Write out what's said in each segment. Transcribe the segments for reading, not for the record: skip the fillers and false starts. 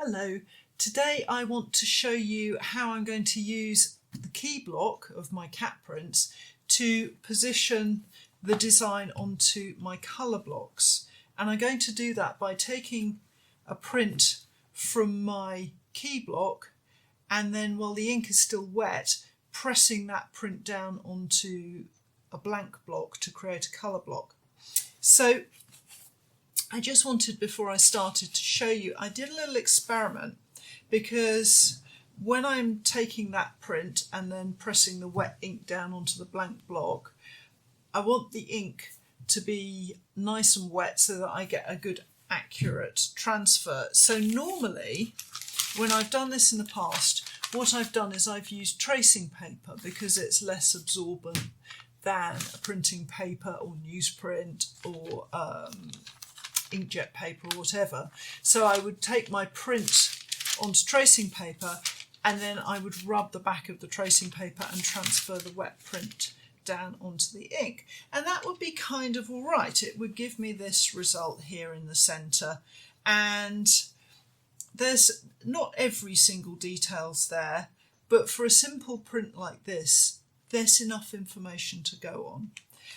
Hello, today I want to show you how I'm going to use the key block of my cat prints to position the design onto my colour blocks. And I'm going to do that by taking a print from my key block and then while the ink is still wet, pressing that print down onto a blank block to create a colour block. So I just wanted, before I started, to show you, I did a little experiment because when I'm taking that print and then pressing the wet ink down onto the blank block, I want the ink to be nice and wet so that I get a good accurate transfer. So normally, when I've done this in the past, what I've done is I've used tracing paper because it's less absorbent than a printing paper or newsprint or inkjet paper or whatever. So I would take my print onto tracing paper and then I would rub the back of the tracing paper and transfer the wet print down onto the ink, and that would be kind of all right. It would give me this result here in the centre, and there's not every single detail's there, but for a simple print like this, there's enough information to go on.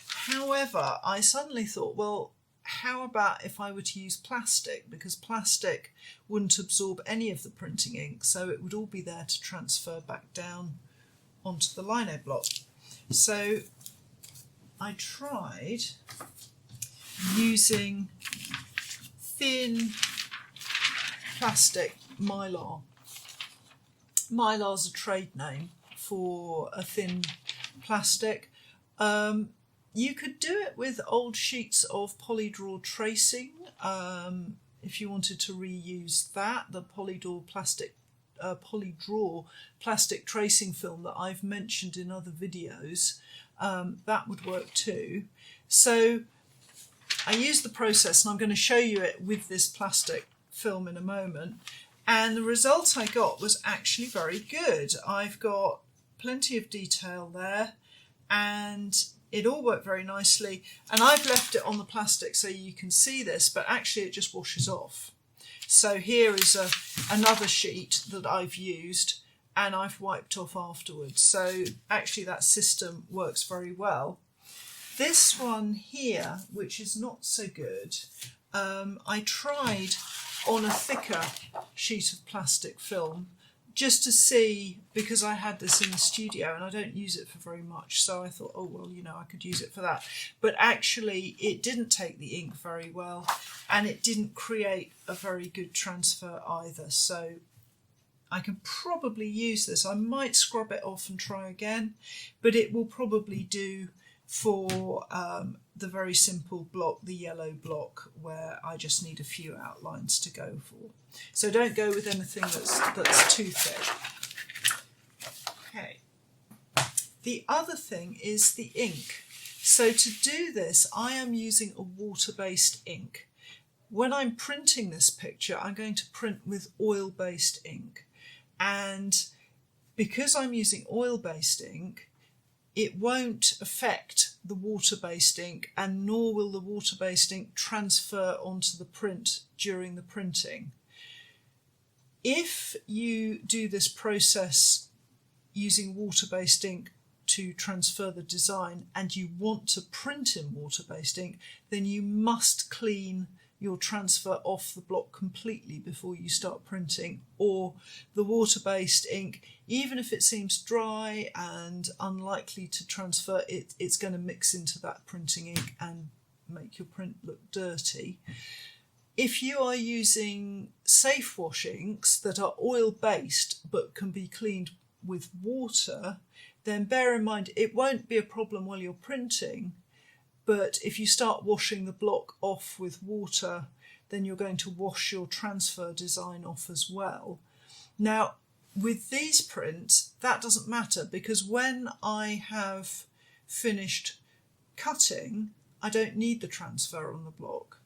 However, I suddenly thought, well, how about if I were to use plastic, because plastic wouldn't absorb any of the printing ink, so it would all be there to transfer back down onto the lino block. So I tried using thin plastic mylar. Mylar's a trade name for a thin plastic. You could do it with old sheets of polydraw tracing if you wanted to reuse that. The polydraw plastic tracing film that I've mentioned in other videos, that would work too. So I used the process, and I'm going to show you it with this plastic film in a moment, and the result I got was actually very good. I've got plenty of detail there and it all worked very nicely, and I've left it on the plastic so you can see this, but actually it just washes off. So here is another sheet that I've used and I've wiped off afterwards. So actually that system works very well. This one here, which is not so good, I tried on a thicker sheet of plastic film just to see, because I had this in the studio and I don't use it for very much, so I thought, oh well, you know, I could use it for that. But actually it didn't take the ink very well and it didn't create a very good transfer either. So I can probably use this. I might scrub it off and try again, but it will probably do for the very simple block, the yellow block, where I just need a few outlines to go for. So don't go with anything that's too thick. Okay. The other thing is the ink. So to do this, I am using a water-based ink. When I'm printing this picture, I'm going to print with oil-based ink. And because I'm using oil-based ink, it won't affect the water-based ink, and nor will the water-based ink transfer onto the print during the printing. If you do this process using water-based ink to transfer the design and you want to print in water-based ink, then you must clean your transfer off the block completely before you start printing, or the water-based ink, even if it seems dry and unlikely to transfer, it's going to mix into that printing ink and make your print look dirty. If you are using safe wash inks that are oil-based but can be cleaned with water, then bear in mind it won't be a problem while you're printing, but if you start washing the block off with water, then you're going to wash your transfer design off as well. Now, with these prints, that doesn't matter, because when I have finished cutting, I don't need the transfer on the block.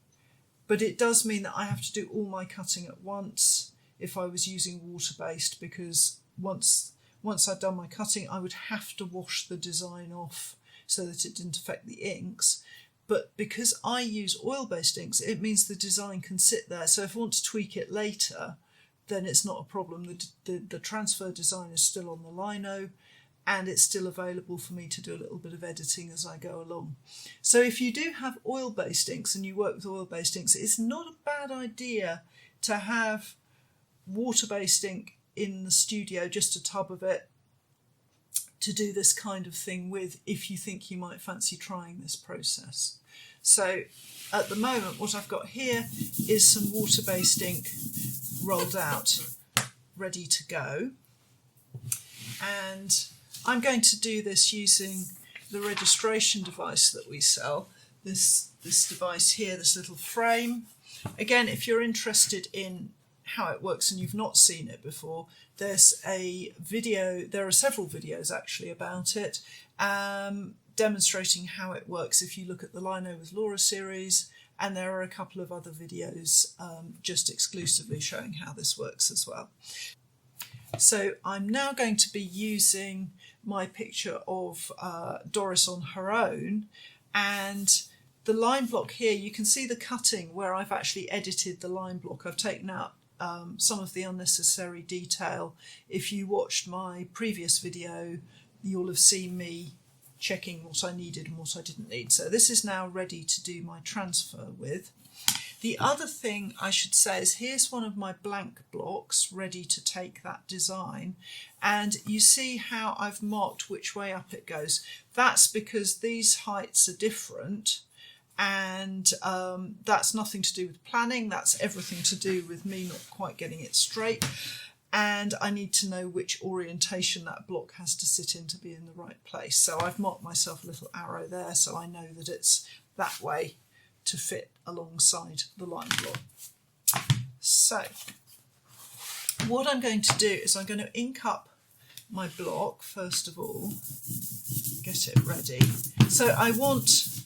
But it does mean that I have to do all my cutting at once if I was using water-based, because once I'd done my cutting, I would have to wash the design off so that it didn't affect the inks. But because I use oil-based inks, it means the design can sit there. So if I want to tweak it later, then it's not a problem. The transfer design is still on the Lino, and it's still available for me to do a little bit of editing as I go along. So if you do have oil-based inks and you work with oil-based inks, it's not a bad idea to have water-based ink in the studio, just a tub of it, to do this kind of thing with if you think you might fancy trying this process. So at the moment what I've got here is some water-based ink rolled out, ready to go, and I'm going to do this using the registration device that we sell, this device here, this little frame. Again, if you're interested in how it works and you've not seen it before, there's a video, there are several videos actually about it, demonstrating how it works if you look at the Lino with Laura series, and there are a couple of other videos just exclusively showing how this works as well. So I'm now going to be using my picture of Doris on her own, and the line block here, you can see the cutting where I've actually edited the line block. I've taken out some of the unnecessary detail. If you watched my previous video, you'll have seen me checking what I needed and what I didn't need. So this is now ready to do my transfer with. The other thing I should say is here's one of my blank blocks ready to take that design, and you see how I've marked which way up it goes. That's because these heights are different, and that's nothing to do with planning, that's everything to do with me not quite getting it straight, and I need to know which orientation that block has to sit in to be in the right place. So I've marked myself a little arrow there so I know that it's that way to fit alongside the line block. So what I'm going to do is I'm going to ink up my block first of all, get it ready. So I want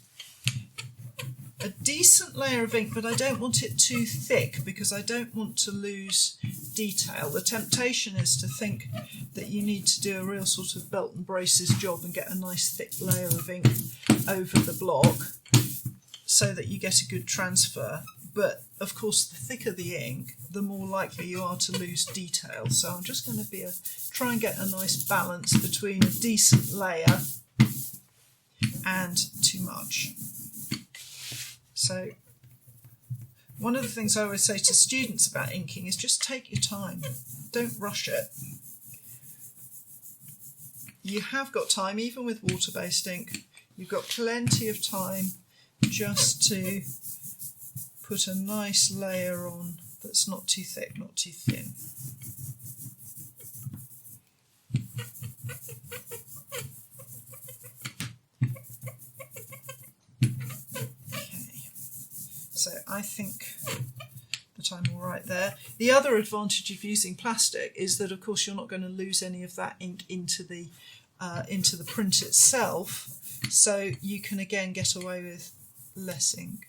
a decent layer of ink, but I don't want it too thick because I don't want to lose detail. The temptation is to think that you need to do a real sort of belt and braces job and get a nice thick layer of ink over the block so that you get a good transfer. But of course, the thicker the ink, the more likely you are to lose detail. So I'm just going to try and get a nice balance between a decent layer and too much. So one of the things I always say to students about inking is just take your time, don't rush it. You have got time, even with water-based ink, you've got plenty of time just to put a nice layer on that's not too thick, not too thin. So I think that I'm all right there. The other advantage of using plastic is that, of course, you're not going to lose any of that ink into the print itself, so you can again get away with less ink.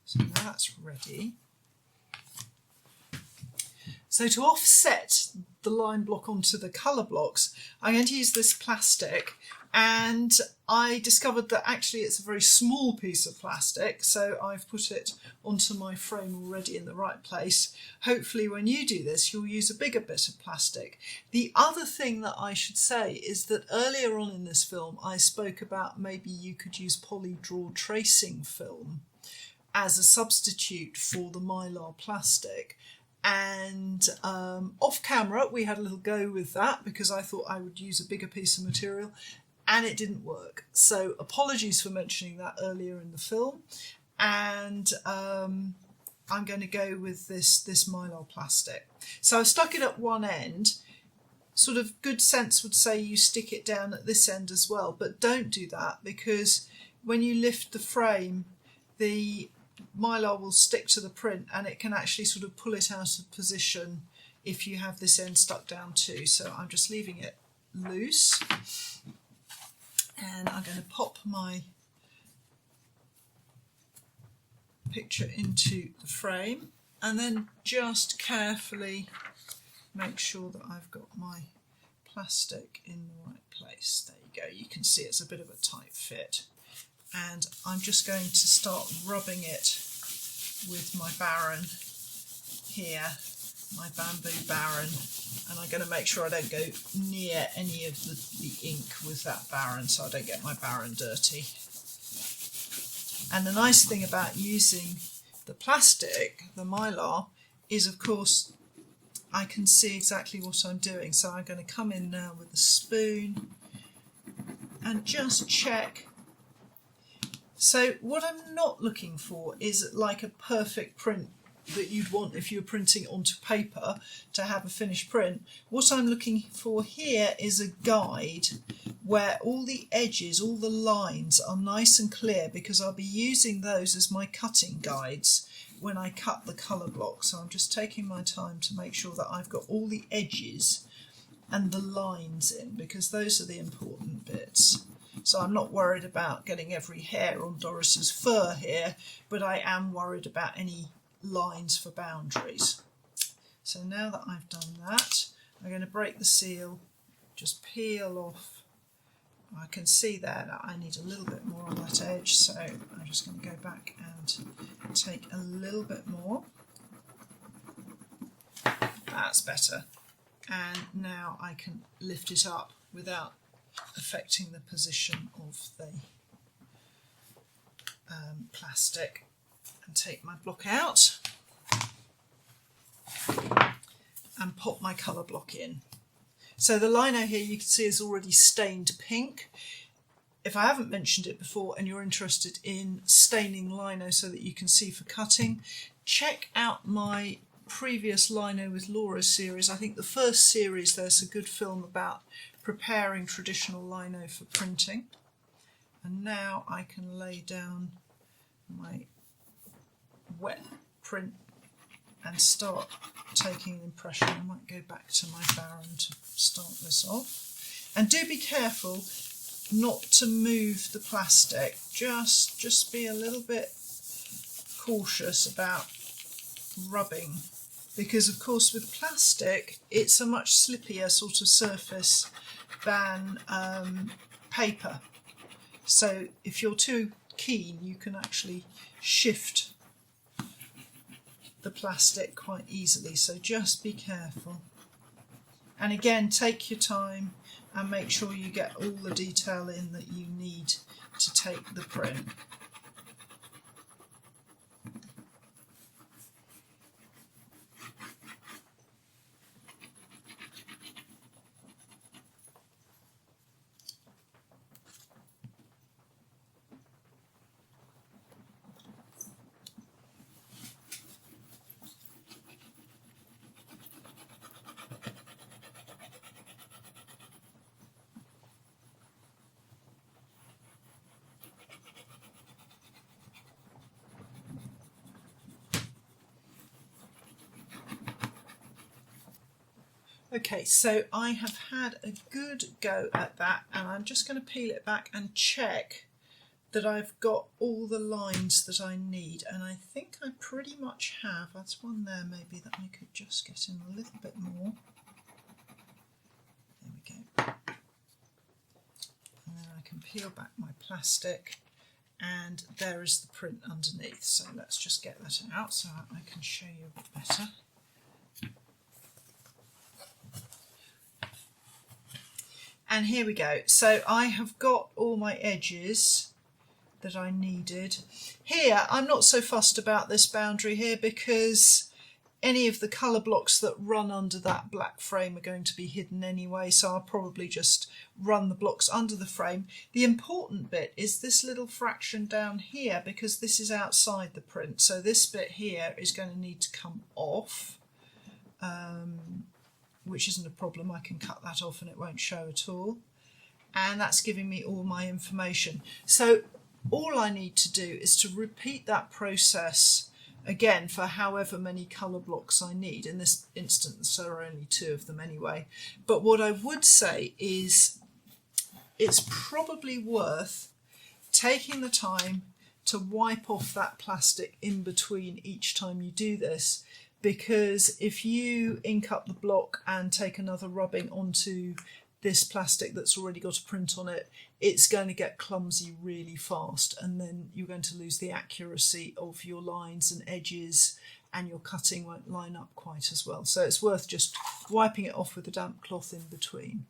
So now that's ready. So to offset the line block onto the colour blocks, I'm going to use this plastic, and I discovered that actually it's a very small piece of plastic, so I've put it onto my frame already in the right place. Hopefully when you do this you'll use a bigger bit of plastic. The other thing that I should say is that earlier on in this film I spoke about maybe you could use polydraw tracing film as a substitute for the Mylar plastic. And off camera we had a little go with that because I thought I would use a bigger piece of material and it didn't work. So apologies for mentioning that earlier in the film, and I'm going to go with this Mylar plastic. So I've stuck it at one end. Sort of good sense would say you stick it down at this end as well, but don't do that because when you lift the frame the Mylar will stick to the print and it can actually sort of pull it out of position if you have this end stuck down too. So I'm just leaving it loose, and I'm going to pop my picture into the frame and then just carefully make sure that I've got my plastic in the right place. There you go, you can see it's a bit of a tight fit. And I'm just going to start rubbing it with my Baron here my bamboo barren, and I'm going to make sure I don't go near any of the ink with that barren so I don't get my barren dirty. And the nice thing about using the plastic, the mylar, is of course I can see exactly what I'm doing. So I'm going to come in now with a spoon and just check. So what I'm not looking for is like a perfect print that you'd want if you're printing onto paper to have a finished print. What I'm looking for here is a guide where all the edges, all the lines are nice and clear, because I'll be using those as my cutting guides when I cut the colour block. So I'm just taking my time to make sure that I've got all the edges and the lines in, because those are the important bits. So I'm not worried about getting every hair on Doris's fur here, but I am worried about any lines for boundaries. So now that I've done that, I'm going to break the seal, just peel off. I can see there that I need a little bit more on that edge, so I'm just going to go back and take a little bit more. That's better. And now I can lift it up without affecting the position of the plastic, and take my block out and pop my colour block in. So the lino here you can see is already stained pink. If I haven't mentioned it before and you're interested in staining lino so that you can see for cutting, check out my previous Lino with Laura series. I think the first series, there's a good film about preparing traditional lino for printing. And now I can lay down my wet print and start taking an impression. I might go back to my barren to start this off. And do be careful not to move the plastic. Just be a little bit cautious about rubbing, because of course with plastic it's a much slippier sort of surface than paper. So if you're too keen, you can actually shift the plastic quite easily, so just be careful. And again, take your time and make sure you get all the detail in that you need to take the print. Okay, so I have had a good go at that, and I'm just going to peel it back and check that I've got all the lines that I need, and I think I pretty much have. That's one there maybe that I could just get in a little bit more. There we go. And then I can peel back my plastic, and there is the print underneath. So let's just get that out so I can show you a bit better. And here we go. So I have got all my edges that I needed. Here, I'm not so fussed about this boundary here, because any of the colour blocks that run under that black frame are going to be hidden anyway, so I'll probably just run the blocks under the frame. The important bit is this little fraction down here, because this is outside the print. So this bit here is going to need to come off. Which isn't a problem, I can cut that off and it won't show at all. And that's giving me all my information. So all I need to do is to repeat that process again for however many colour blocks I need. In this instance there are only 2 of them anyway. But what I would say is it's probably worth taking the time to wipe off that plastic in between each time you do this, because if you ink up the block and take another rubbing onto this plastic that's already got a print on it, it's going to get clumsy really fast, and then you're going to lose the accuracy of your lines and edges and your cutting won't line up quite as well. So it's worth just wiping it off with a damp cloth in between.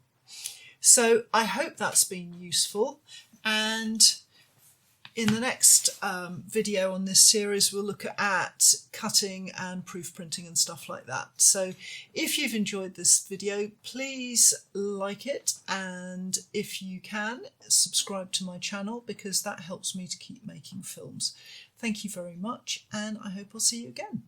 So I hope that's been useful, and in the next video on this series we'll look at cutting and proof printing and stuff like that. So if you've enjoyed this video, please like it, and if you can, subscribe to my channel, because that helps me to keep making films. Thank you very much, and I hope I'll see you again.